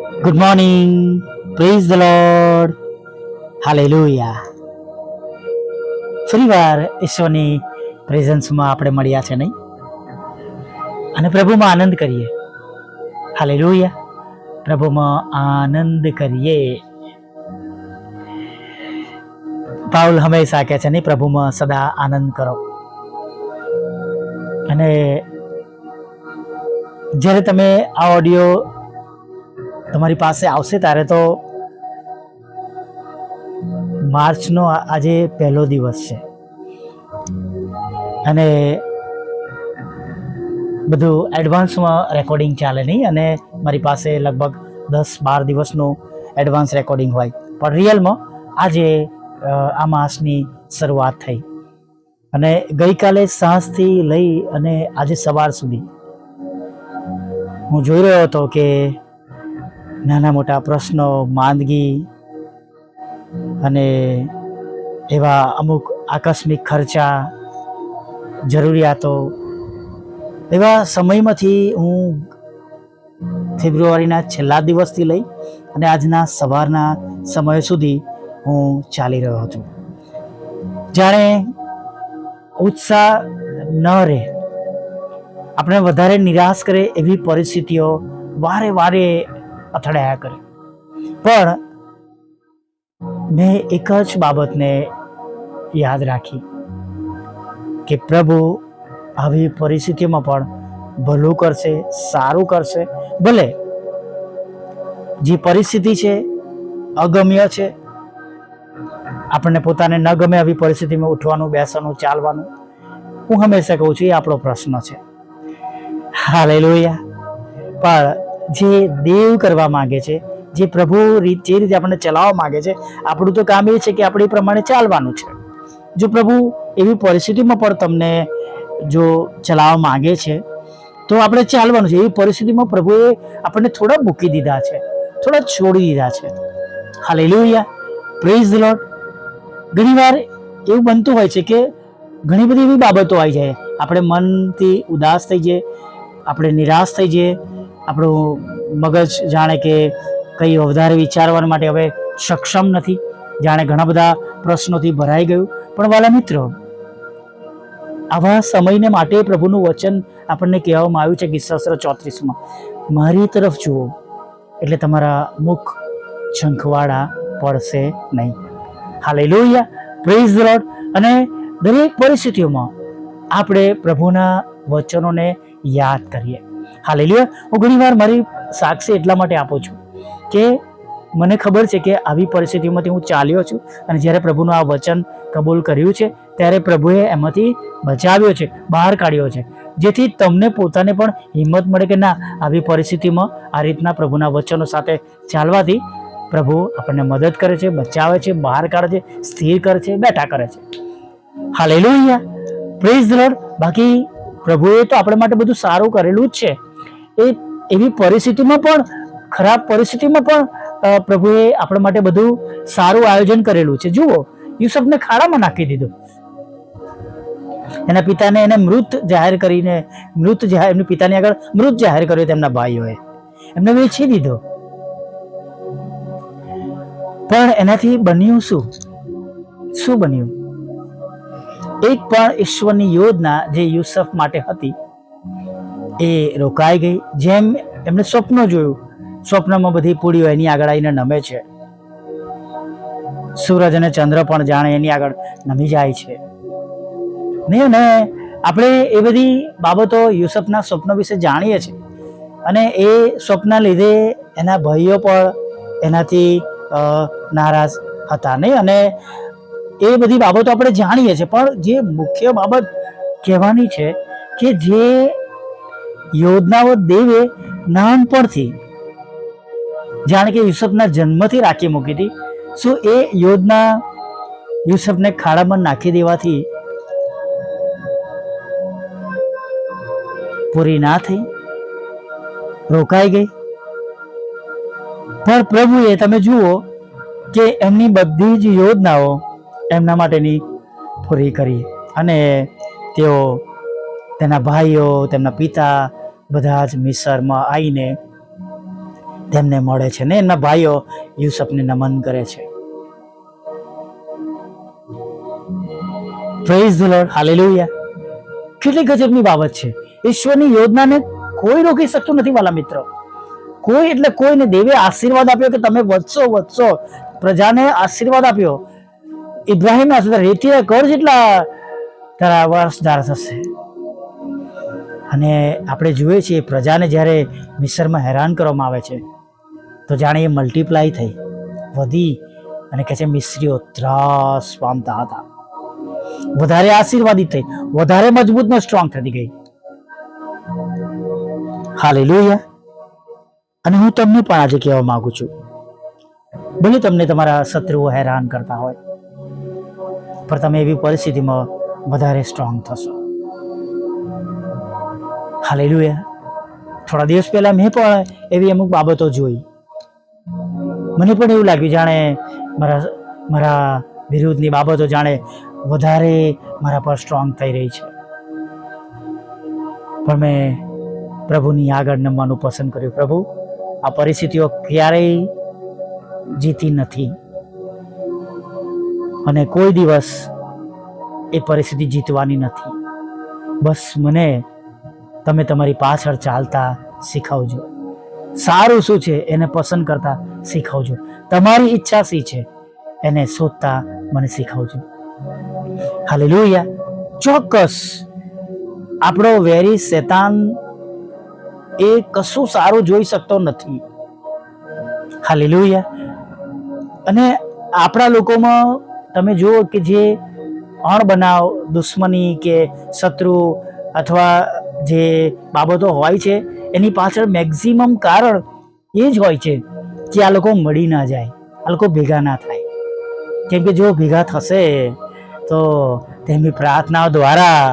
Good morning, praise the lord, hallelujah. ફરીવાર ઈશ્વરની પ્રેઝન્સમાં આપણે મળ્યા છે નહીં, અને પ્રભુમાં આનંદ કરીએ. હાલેલુયા, પ્રભુમાં આનંદ કરીએ. પાઉલ હંમેશા કહે છે નહીં, પ્રભુમાં સદા આનંદ કરો. અને જ્યારે તમે આ ઓડિયો તમારી પાસે આવશે ત્યારે તો માર્ચનો આજે પહેલો દિવસ છે, અને બધું એડવાન્સમાં રેકોર્ડિંગ ચાલે નહીં, અને મારી પાસે લગભગ 10-12 દિવસનું એડવાન્સ રેકોર્ડિંગ હોય, પણ રિયલમાં આજે આ માસની શરૂઆત થઈ. અને ગઈકાલે સાંજથી લઈ અને આજે સવાર સુધી હું જોઈ રહ્યો હતો કે નાના મોટા પ્રશ્નો, માંદગી અને એવા અમુક આકસ્મિક ખર્ચા, જરૂરિયાતો, એવા સમયમાંથી હું ફેબ્રુઆરીના છેલ્લા દિવસથી લઈ અને આજના સવારના સમય સુધી હું ચાલી રહ્યો છું. જાણે ઉત્સાહ ન રહે, આપણે વધારે નિરાશ કરે એવી પરિસ્થિતિઓ વારે વારે અથડાયા કરે. પણ મેં એક જ બાબતને યાદ રાખી કે પ્રભુ આવી પરિસ્થિતિમાં પણ ભલું કરશે, સારું કરશે. ભલે જે પરિસ્થિતિ છે અગમ્ય છે, આપણને પોતાને ન ગમે આવી પરિસ્થિતિમાં ઉઠવાનું, બેસવાનું, ચાલવાનું, હું હંમેશા કહું છું એ આપણો પ્રશ્ન છે. હાલેલુયા. પણ જે દેવ કરવા માંગે છે, જે પ્રભુ જે રીતે આપણને ચલાવવા માંગે છે, આપણું તો કામ એ છે કે આપણે એ પ્રમાણે ચાલવાનું છે. જો પ્રભુ એવી પરિસ્થિતિમાં પણ તમને જો ચલાવવા માંગે છે તો આપણે ચાલવાનું છે. એવી પરિસ્થિતિમાં પ્રભુએ આપણને થોડા મૂકી દીધા છે, થોડા છોડી દીધા છે. Hallelujah, praise the lord. ઘણીવાર એવું બનતું હોય છે કે ઘણી બધી એવી બાબતો આવી જાય, આપણે મનથી ઉદાસ થઈ જઈએ, આપણે નિરાશ થઈ જઈએ, આપણું મગજ જાણે કે કંઈ વધારે વિચારવા માટે હવે સક્ષમ નથી, જાણે ઘણા બધા પ્રશ્નોથી ભરાઈ ગયું. પણ વાલા મિત્રો, આવા સમયને માટે પ્રભુનું વચન આપણને કહેવામાં આવ્યું છે ગીત 34:માં, મારી તરફ જુઓ એટલે તમારા મુખ ઝંખવાડા પડશે નહીં. Hallelujah, praise the lord. અને દરેક પરિસ્થિતિઓમાં આપણે પ્રભુના વચનોને યાદ કરીએ. હાલેલુયા. હું ઘણીવાર મારી સાક્ષી એટલા માટે આપું છું કે મને ખબર છે કે આવી પરિસ્થિતિમાંથી હું ચાલ્યો છું, અને જ્યારે પ્રભુનું આ વચન કબૂલ કર્યું છે ત્યારે પ્રભુએ એમાંથી બચાવ્યો છે, બહાર કાઢ્યો છે, જેથી તમને પોતાને પણ હિંમત મળે કે ના, આવી પરિસ્થિતિમાં આ રીતના પ્રભુના વચનો સાથે ચાલવાથી પ્રભુ આપણને મદદ કરે છે, બચાવે છે, બહાર કાઢે છે, સ્થિર કરે છે, બેઠા કરે છે. Hallelujah, praise the lord. બાકી પ્રભુએ તો આપણે માટે બધું સારું કરેલું જ છે. એ એવી પરિસ્થિતિમાં પણ, ખરાબ પરિસ્થિતિમાં પણ પ્રભુએ આપણા માટે બધું સારું આયોજન કરેલું છે. જુઓ, યુસુફને ખાડામાં નાખી દીધો, એના પિતાને એને મૃત જાહેર કરીને, એમની પિતાની આગળ મૃત જાહેર કર્યો તેમના ભાઈઓએ, એમને વેચી દીધો. પણ એનાથી બન્યું શું બન્યું? એક પણ ઈશ્વરની યોજના જે યુસુફ માટે હતી એ રોકાઈ ગઈ. જેમ એમને સ્વપ્ન જોયું, સ્વપ્નમાં બધી પૂરીઓ એની આગળ આવીને નમે છે, સૂરજ અને ચંદ્ર પણ જાણે એની આગળ નમી જાય છે નહીં. અને આપણે એ બધી બાબતો યુસુફના સ્વપ્ન વિશે જાણીએ છીએ, અને એ સ્વપ્નના લીધે એના ભાઈઓ પણ એનાથી નારાજ હતા નહીં. અને એ બધી બાબતો આપણે જાણીએ છીએ, પણ જે મુખ્ય બાબત કહેવાની છે કે જે યોજનાઓ દેવે નાનપણથી, જાણે કે યુસુફના જન્મથી રાખી મૂકી હતી, શું એ યોજના યુસુફને ખાડામાં નાખી દેવાથી પૂરી ના થઈ, રોકાઈ ગઈ? પણ પ્રભુએ, તમે જુઓ કે એમની બધી જ યોજનાઓ એમના માટેની પૂરી કરી, અને તેઓ, તેના ભાઈઓ, તેમના પિતા બધા જ મિસરમાં આવીને તેમને મળે છે ને એમના ભાઈઓ યુસુફને નમન કરે છે. Praise the lord, hallelujah. કેટલી ગજબની બાબત છે. ઈશ્વરની યોજનાને કોઈ રોકી શકતું નથી વાલા મિત્રો. કોઈ એટલે કોઈને દેવે આશીર્વાદ આપ્યો કે તમે વધશો. પ્રજાને આશીર્વાદ આપ્યો. ઇબ્રાહિમ રેતીના કર જેટલા તારા વારસદાર થશે. અને આપણે જોઈએ છીએ પ્રજાને જ્યારે મિસરમાં હેરાન કરવામાં આવે છે તો જાણે એ મલ્ટીપ્લાય થઈ, વધી, અને કહે છે મિસ્રીઓ ત્રાસ પામતા હતા. વધારે આશીર્વાદિત થઈ, વધારે મજબૂત ને સ્ટ્રોંગ થતી ગઈ. હાલેલુયા. અને હું તમને પણ આજે કહેવા માંગુ છું, ભલે તમને તમારા શત્રુઓ હેરાન કરતા હોય, પણ તમે એવી પરિસ્થિતિમાં વધારે સ્ટ્રોંગ થશો. હાલેલુયા. થોડા દિવસ પહેલા મેં પણ એવી અમુક બાબતો જોઈ. મને પણ એવું લાગ્યું જાણે મારા વિરુદ્ધની બાબતો જાણે વધારે મારા પર સ્ટ્રોંગ થઈ રહી છે. પણ મેં પ્રભુની આગળ નમવાનું પસંદ કર્યું. પ્રભુ, આ પરિસ્થિતિઓ ક્યારેય જીતી નથી અને કોઈ દિવસ એ પરિસ્થિતિ જીતવાની નથી. બસ મને તમે તમારી પાછળ ચાલતા શીખવજો. સારું શું છે એને પસંદ કરતા શીખવજો. તમારી ઈચ્છા શી છે એને શોધતા મને શીખવજો. હાલેલુયા. ચોક્કસ આપણો વેરી શેતાન એ કશું સારું જોઈ શકતો નથી. હાલેલુયા. અને આપણા લોકોમાં તમે જુઓ કે જે અણબનાવ, દુશ્મની કે શત્રુ અથવા જે બાબતો હોય છે એની પાછળ મેક્સિમમ કારણ એ જ હોય છે કે આ લોકો મળી ના જાય, આ લોકો ભેગા ના થાય. કેમ કે જો ભેગા થશે તો તેમની પ્રાર્થનાઓ દ્વારા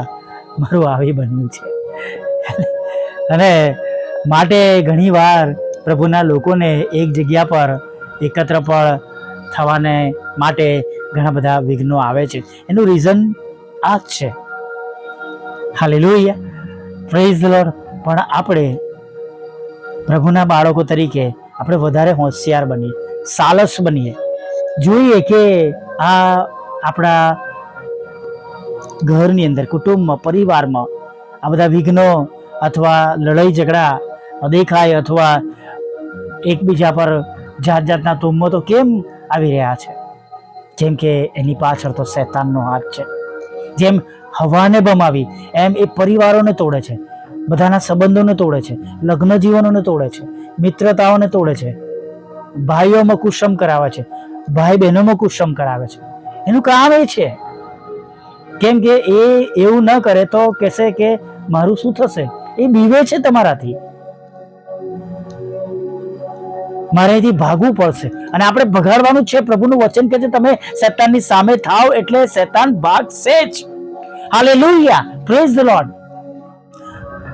મારું આવી બન્યું છે. અને માટે ઘણીવાર પ્રભુના લોકોને એક જગ્યા પર એકત્ર પણ થવાને માટે ઘણા બધા વિઘ્નો આવે છે. એનું રીઝન આ જ છે. હાલેલુયા. Praise the lord. પણ આપણે પ્રભુના બાળકો તરીકે આપણે વધારે હોશિયાર બનીએ, સાલસ બનીએ. જોઈએ કે આ આપણા ઘરની અંદર, કુટુંબમાં, પરિવારમાં આ બધા વિઘ્નો અથવા લડાઈ ઝઘડા દેખાય અથવા એકબીજા પર જાત જાતના તુમ્મતો કેમ આવી રહ્યા છે? જેમ કે એની પાછળ તો શૈતાનનો હાથ છે. જેમ હવાને બમાવી એમ એ પરિવારોને તોડે છે, બધાના સંબંધોને તોડે છે, લગ્ન જીવનોને તોડે છે, મિત્રતાઓને તોડે છે, ભાઈઓમાં કુસમ કરાવે છે, ભાઈ બહેનોમાં કુસમ કરાવે છે. એનું કામ એ છે કેમ કે એ એવું ન કરે તો કહેશે કે મારું શું થશે? એ બીવે છે તમારાથી, મારે અહીંથી ભાગવું પડશે અને આપણે ભગાડવાનું છે. પ્રભુનું વચન કહે છે તમે શૈતાનની સામે થાવ એટલે શૈતાન ભાગશે જ. હાલેલુયા. Praise the lord.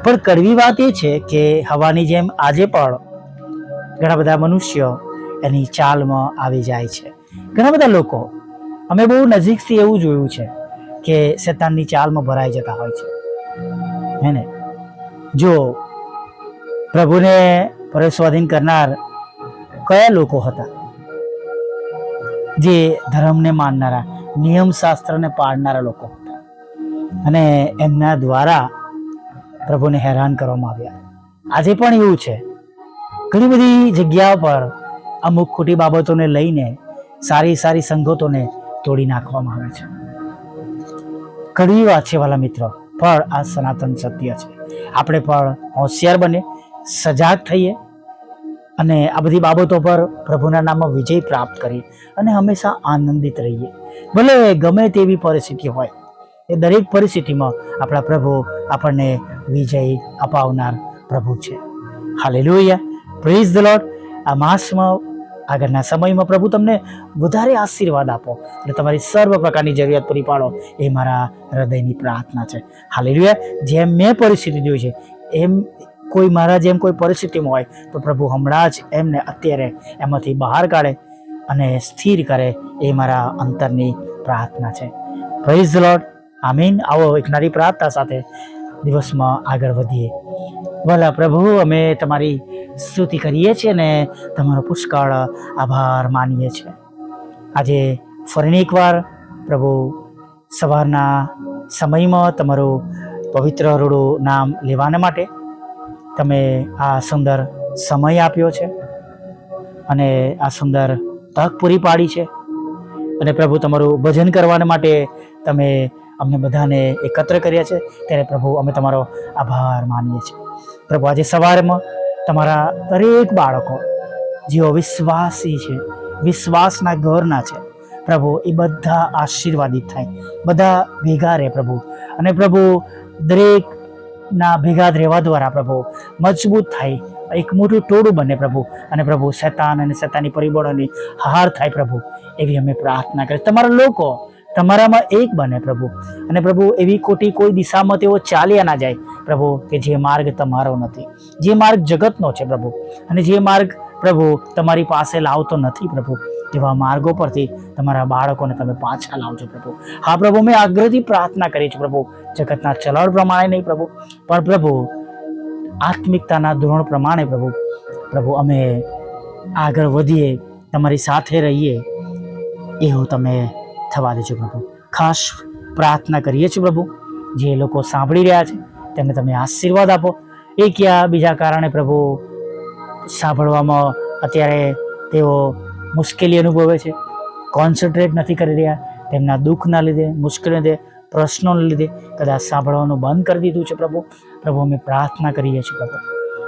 પણ કડવી વાત એ છે કે હવાની જેમ આજે પણ ઘણા બધા મનુષ્યો એની ચાલમાં આવી જાય છે. ઘણા બધા લોકો, અમે બહુ નજીકથી એવું જોયું છે કે શૈતાનની ચાલમાં ભરાઈ જતા હોય છે. હે ને? જો પ્રભુને પરસ્વાધીન કરનાર કયા લોકો હતા? જે ધર્મને માનનારા, નિયમ શાસ્ત્રને પાળનારા લોકો હતા અને એમના દ્વારા પ્રભુને હેરાન કરવામાં આવ્યા. આજે પણ એવું છે. ઘણી બધી જગ્યાઓ પર અમુક ખોટી બાબતોને લઈને સારી સારી સંગતોને તોડી નાખવામાં આવે છે. કડવી વાત છે વાલા મિત્રો, પણ આ સનાતન સત્ય છે. આપણે પણ હોશિયાર બને, સજાગ થઈએ અને આ બધી બાબતો પર પ્રભુના નામમાં વિજય પ્રાપ્ત કરીએ અને હંમેશા આનંદિત રહીએ. ભલે ગમે તેવી પરિસ્થિતિ હોય, એ દરેક પરિસ્થિતિમાં આપણા પ્રભુ આપણને વિજય અપાવનાર પ્રભુ છે. હાલેલુયા. Praise the lord. આ માસમાં, આગળના સમયમાં પ્રભુ તમને વધારે આશીર્વાદ આપો અને તમારી સર્વ પ્રકારની જરૂરિયાત પૂરી પાડો, એ મારા હૃદયની પ્રાર્થના છે. હાલેલુયા. જેમ મેં પરિસ્થિતિ જોઈ છે એમ કોઈ મારા જેમ કોઈ પરિસ્થિતિમાં હોય તો પ્રભુ હમણાં જ એમને અત્યારે એમાંથી બહાર કાઢે અને સ્થિર કરે, એ મારા અંતરની પ્રાર્થના છે. Praise the Lord. આમીન. આવો એક નાની પ્રાર્થના સાથે દિવસમાં આગળ વધીએ. ભલા પ્રભુ, અમે તમારી સ્તુતિ કરીએ છીએ અને તમારો પુષ્કળ આભાર માનીએ છીએ. આજે ફરીને એકવાર પ્રભુ સવારના સમયમાં તમારું પવિત્ર રૂડું નામ લેવાના માટે તમે આ સુંદર સમય આપ્યો છે અને આ સુંદર તક પૂરી પાડી છે. અને પ્રભુ તમારું ભજન કરવાના માટે તમે અમને બધાને એકત્ર કર્યા છે, ત્યારે પ્રભુ અમે તમારો આભાર માનીએ છીએ. પ્રભુ આજે સવારમાં તમારા દરેક બાળકો જેઓ વિશ્વાસી છે, વિશ્વાસના ઘરના છે પ્રભુ, એ બધા આશીર્વાદિત થાય, બધા ભેગા રહે પ્રભુ. અને પ્રભુ દરેકના ભેગા રહેવા દ્વારા પ્રભુ મજબૂત થાય, એક મોટું ટોળું બને પ્રભુ. અને પ્રભુ શૈતાન અને શૈતાની પરિબળોની હાર થાય પ્રભુ, એવી અમે પ્રાર્થના કરીએ. તમારા લોકો તમારામાં એક બને પ્રભુ. અને પ્રભુ એવી ખોટી કોઈ દિશામાં તેઓ ચાલ્યા ના જાય પ્રભુ, કે જે માર્ગ તમારો નથી, જે માર્ગ જગતનો છે પ્રભુ, અને જે માર્ગ પ્રભુ તમારી પાસે લાવતો નથી પ્રભુ, એવા માર્ગો પરથી તમારા બાળકોને તમે પાછા લાવજો પ્રભુ. હા પ્રભુ, મેં આગ્રહથી પ્રાર્થના કરી છે પ્રભુ, જગતના ચલણ પ્રમાણે નહીં પ્રભુ, પણ પ્રભુ આત્મિકતાના ધોરણ પ્રમાણે પ્રભુ. પ્રભુ અમે આગળ વધીએ, તમારી સાથે રહીએ, એવું તમે થવા દેજો પ્રભુ. ખાસ પ્રાર્થના કરીએ છીએ પ્રભુ, જે લોકો સાંભળી રહ્યા છે તેમને તમે આશીર્વાદ આપો. એક યા બીજા કારણે પ્રભુ સાંભળવામાં અત્યારે તેઓ મુશ્કેલી અનુભવે છે, કોન્સન્ટ્રેટ નથી કરી રહ્યા, તેમના દુઃખના લીધે, મુશ્કેલીના લીધે, પ્રશ્નોના લીધે કદાચ સાંભળવાનું બંધ કરી દીધું છે પ્રભુ. પ્રભુ અમે પ્રાર્થના કરીએ છીએ પ્રભુ,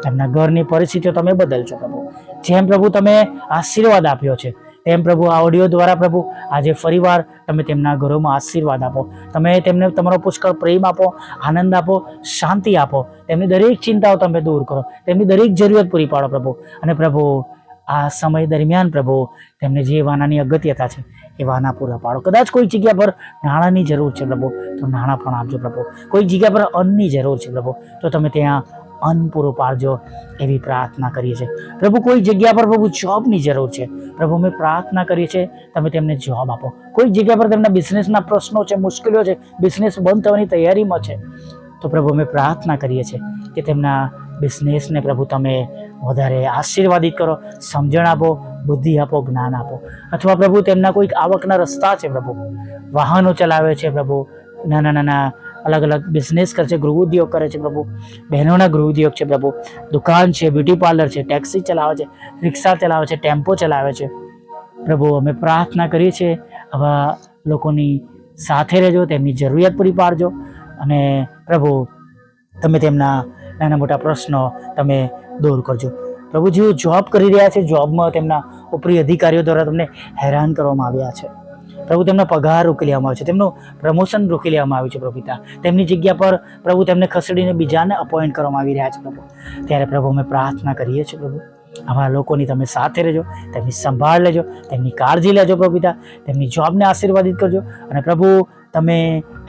તેમના ઘરની પરિસ્થિતિઓ તમે બદલજો પ્રભુ. જેમ પ્રભુ તમે આશીર્વાદ આપ્યો છે તેમ પ્રભુ આ ઓડિયો દ્વારા પ્રભુ આજે ફરીવાર તમે તેમના ઘરોમાં આશીર્વાદ આપો. તમે તેમને તમારો પુષ્કળ પ્રેમ આપો, આનંદ આપો, શાંતિ આપો. તેમની દરેક ચિંતાઓ તમે દૂર કરો, તેમની દરેક જરૂરિયાત પૂરી પાડો પ્રભુ. અને પ્રભુ આ સમય દરમિયાન પ્રભુ તેમને જે વાનાની અગત્યતા છે એ વાના પૂરા પાડો. કદાચ કોઈ જગ્યા પર નાણાંની જરૂર છે પ્રભુ, તો નાણાં પણ આપજો પ્રભુ. કોઈ જગ્યા પર અન્નની જરૂર છે પ્રભુ, તો તમે ત્યાં અન્ન પૂરું પાડજો, એવી પ્રાર્થના કરીએ છીએ પ્રભુ. કોઈ જગ્યા પર પ્રભુ જોબની જરૂર છે પ્રભુ, અમે પ્રાર્થના કરીએ છીએ તમે તેમને જોબ આપો. કોઈ જગ્યા પર તેમના બિઝનેસના પ્રશ્નો છે, મુશ્કેલીઓ છે, બિઝનેસ બંધ થવાની તૈયારીમાં છે, તો પ્રભુ અમે પ્રાર્થના કરીએ છીએ કે તેમના બિઝનેસને પ્રભુ તમે વધારે આશીર્વાદિત કરો, સમજણ આપો, બુદ્ધિ આપો, જ્ઞાન આપો. અથવા પ્રભુ તેમના કોઈક આવકના રસ્તા છે પ્રભુ, વાહનો ચલાવે છે પ્રભુ, નાના નાના અલગ અલગ બિઝનેસ કરે છે, ગૃહ ઉદ્યોગ કરે છે પ્રભુ, બહેનોના ગૃહ ઉદ્યોગ છે પ્રભુ, દુકાન છે, બ્યુટી પાર્લર છે, ટેક્સી ચલાવે છે, રિક્ષા ચલાવે છે, ટેમ્પો ચલાવે છે પ્રભુ. અમે પ્રાર્થના કરીએ છીએ આવા લોકોની સાથે રહેજો, તેમની જરૂરિયાત પૂરી પાડજો. અને પ્રભુ તમે તેમના નાના મોટા પ્રશ્નો તમે દૂર કરજો પ્રભુ. જેઓ જોબ કરી રહ્યા છે, જોબમાં તેમના ઉપરી અધિકારીઓ દ્વારા તમને હેરાન કરવામાં આવ્યા છે પ્રભુ, તેમનો પગાર રોકી લેવામાં આવ્યો છે, તેમનું પ્રમોશન રોકી લેવામાં આવ્યું છે પ્રભુ પિતા. તેમની જગ્યા પર પ્રભુ તેમને ખસેડીને બીજાને અપોઇન્ટ કરવામાં આવી રહ્યા છે પ્રભુ. ત્યારે પ્રભુ અમે પ્રાર્થના કરીએ છીએ પ્રભુ, આવા લોકોની તમે સાથે રહેજો, તેમની સંભાળ લેજો, તેમની કાળજી લેજો પ્રભુ પિતા. તેમની જોબને આશીર્વાદિત કરજો. અને પ્રભુ તમે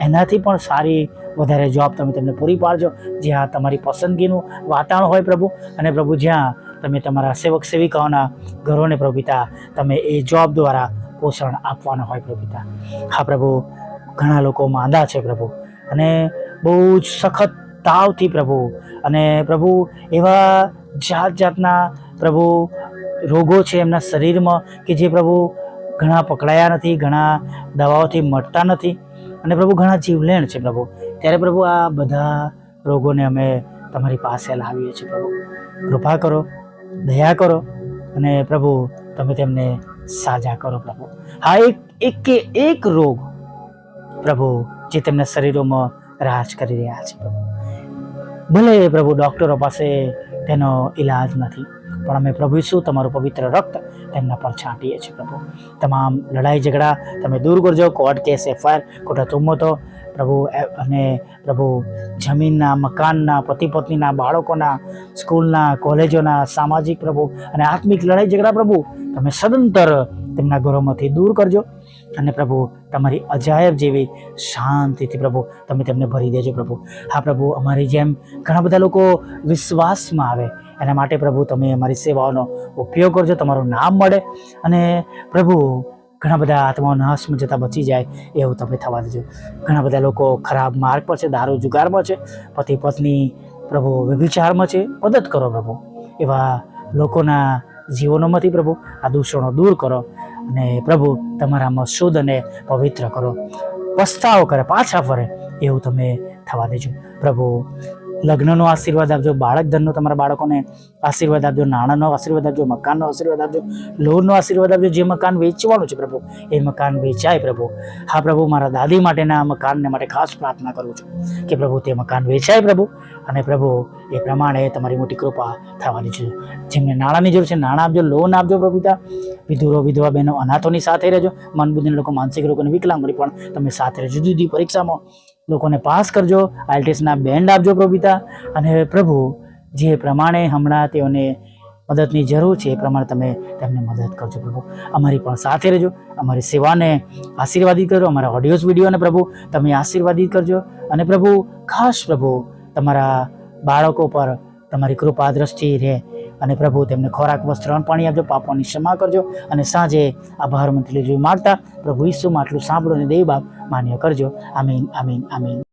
એનાથી પણ સારી વધારે જોબ તમે તેમને પૂરી પાડજો, જ્યાં તમારી પસંદગીનું વાતાવરણ હોય પ્રભુ. અને પ્રભુ જ્યાં તમે તમારા સેવક સેવિકાઓના ઘરોને પ્રભુ પિતા તમે એ જોબ દ્વારા પોષણ આપવાનું હોય પ્રભુ પિતા. હા પ્રભુ, ઘણા લોકો માંદા છે પ્રભુ, અને બહુ જ સખત તાવથી પ્રભુ, અને પ્રભુ એવા જાત જાતના પ્રભુ રોગો છે એમના શરીરમાં કે જે પ્રભુ ઘણા પકડાયા નથી, ઘણા દવાઓથી મટતા નથી, અને પ્રભુ ઘણા જીવલેણ છે પ્રભુ. ત્યારે પ્રભુ આ બધા રોગોને અમે તમારી પાસે લાવીએ છીએ પ્રભુ. કૃપા કરો, દયા કરો, અને પ્રભુ તમે તેમને સાજા કરો પ્રભુ. હા, એક રોગ પ્રભુ જે તેમના શરીરોમાં રાજ કરી રહ્યા છે પ્રભુ, ભલે પ્રભુ ડૉક્ટરો પાસે તેનો ઈલાજ નથી, પણ અમે પ્રભુ શું તમારું પવિત્ર રક્ત તેમના પર છાંટીએ છીએ પ્રભુ. તમામ લડાઈ ઝઘડા તમે દૂર કરજો, કોર્ટ કેસ, એફઆઈઆર, ખોટા તુમ્મતો પ્રભુ, અને પ્રભુ જમીનના, મકાનના, પતિ પત્નીના, બાળકોના, સ્કૂલના, કોલેજોના, સામાજિક પ્રભુ અને આત્મિક લડાઈ ઝઘડા પ્રભુ તમે સદંતર તેમના ઘરોમાંથી દૂર કરજો. અને પ્રભુ તમારી અજાયબ જેવી શાંતિથી પ્રભુ તમે તેમને ભરી દેજો પ્રભુ. હા પ્રભુ, અમારી જેમ ઘણા બધા લોકો વિશ્વાસમાં આવે એના માટે પ્રભુ તમે અમારી સેવાઓનો ઉપયોગ કરજો, તમારું નામ મળે, અને પ્રભુ ઘણા બધા આત્માઓ નાશમાં જતાં બચી જાય એવું તમે થવા દેજો. ઘણા બધા લોકો ખરાબ માર્ગ પર છે, દારૂ જુગારમાં છે, પતિ પત્ની પ્રભુ વ્યભિચારમાં છે, મદદ કરો પ્રભુ. એવા લોકોના જીવનોમાંથી પ્રભુ આ દૂષણો દૂર કરો અને પ્રભુ તમારામાં શુદ્ધ અને પવિત્ર કરો, પસ્તાવો કરે, પાછા ફરે એવું તમે થવા દેજો પ્રભુ. લગ્નનો આશીર્વાદ આપજો, બાળક ધનનો તમારા બાળકોને આશીર્વાદ આપજો, નાણાંનો આશીર્વાદ આપજો, મકાનનો આશીર્વાદ આપજો, લોનનો આશીર્વાદ આપજો. જે મકાન વેચવાનું છે પ્રભુ એ મકાન વેચાય પ્રભુ. હા પ્રભુ, મારા દાદી માટેના મકાનને માટે ખાસ પ્રાર્થના કરું છું કે પ્રભુ તે મકાન વેચાય પ્રભુ, અને પ્રભુ એ પ્રમાણે તમારી મોટી કૃપા થવાની છે. જેમને નાણાંની જરૂર છે નાણાં આપજો, લોન આપજો પ્રભુ પિતા. વિધુરો વિધવા બહેનો અનાથોની સાથે રહેજો, મન બુદ્ધિના લોકો, માનસિક રોગોને વિકલાંગોની પણ તમે સાથે રહેજો. જુદી જુદી પરીક્ષામાં લોકોને પાસ કરજો, આઈએલટીએસના બેન્ડ આપજો પ્રભુ પિતા. અને પ્રભુ જે પ્રમાણે હમણાં તેઓને મદદની જરૂર છે એ પ્રમાણે તમે તેમને મદદ કરજો પ્રભુ. અમારી પણ સાથે રહેજો, અમારી સેવાને આશીર્વાદિત કરજો, અમારા ઓડિયોઝ વિડીયોને પ્રભુ તમે આશીર્વાદિત કરજો. અને પ્રભુ ખાસ પ્રભુ તમારા બાળકો પર તમારી કૃપા દ્રષ્ટિ રહે, અને પ્રભુ તેમને ખોરાક, વસ્ત્ર, પાણી આપજો, પાપોની ક્ષમા કરજો. અને સાંજે આભાર મંત્રી જોઈ માગતા પ્રભુ ઈસુમાં આટલું સાંભળો અને દેવ બાપ માન્ય કરજો. આમીન, આમીન, આમીન.